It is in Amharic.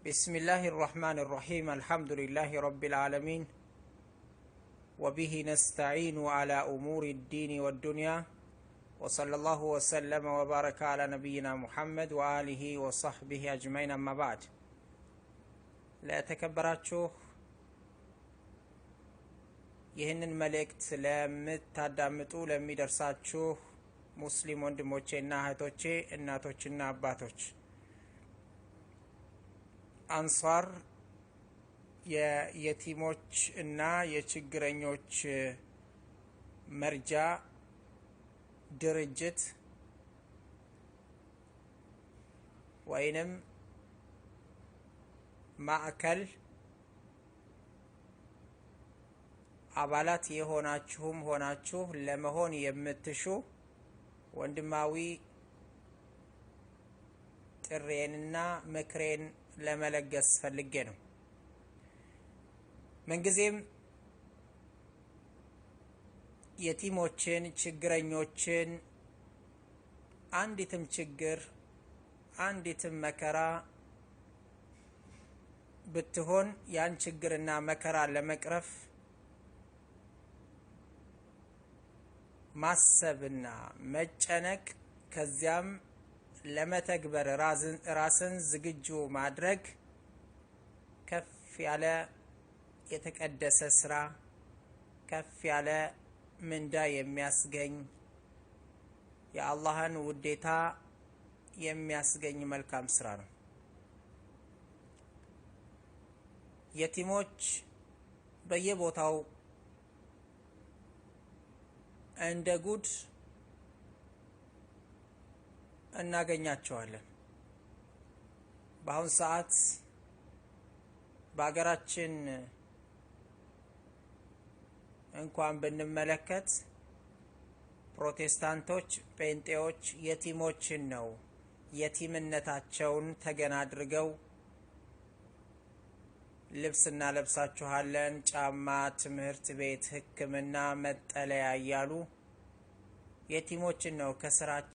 بسم الله الرحمن الرحيم الحمد لله رب العالمين وبه نستعين على أمور الدين والدنيا وصلى الله وسلم وبارك على نبينا محمد وآله وصحبه أجمعين أما بعد لا تكبراتشو ይህንን መልእክት ለምታዳምጡ ለሚደርሳችሁ ሙስሊም ወንድሞቼና እህቶቼ እናቶችና አባቶች አንሷር የየቲሞች እና የችግረኞች መርጃ ድርጅት ወይንም ማዕከል አባላት የሆናችሁም ሆናችሁ ለመሆን የምትሹ ወንድማዊ ጥሬንና ምክሬን ለመለገስ ፈልጌ ነው። ምንጊዜም የቲሞችን ችግረኞችን አንዲትም ችግር አንዲትም መከራ ብትሆን ያን ችግርና መከራ ለመቅረፍ ማሰብና መጨነቅ ከዚያም ለመተግበር ራስን ዝግጁ ማድረግ ከፍ ያለ የተቀደሰ ስራ ከፍ ያለ ምንዳ የሚያስገኝ የአላህን ውዴታ የሚያስገኝ መልካም ስራ ነው። የቲሞች በየቦታው እንደ ጉድ እናገኛቸዋለን። በአሁን ሰዓት በአገራችን እንኳን ብንመለከት ፕሮቴስታንቶች፣ ጴንጤዎች የቲሞችን ነው የቲምነታቸውን ተገን አድርገው ልብስ እናለብሳችኋለን፣ ጫማ፣ ትምህርት ቤት፣ ሕክምና፣ መጠለያ እያሉ የቲሞችን ነው ከስራቸው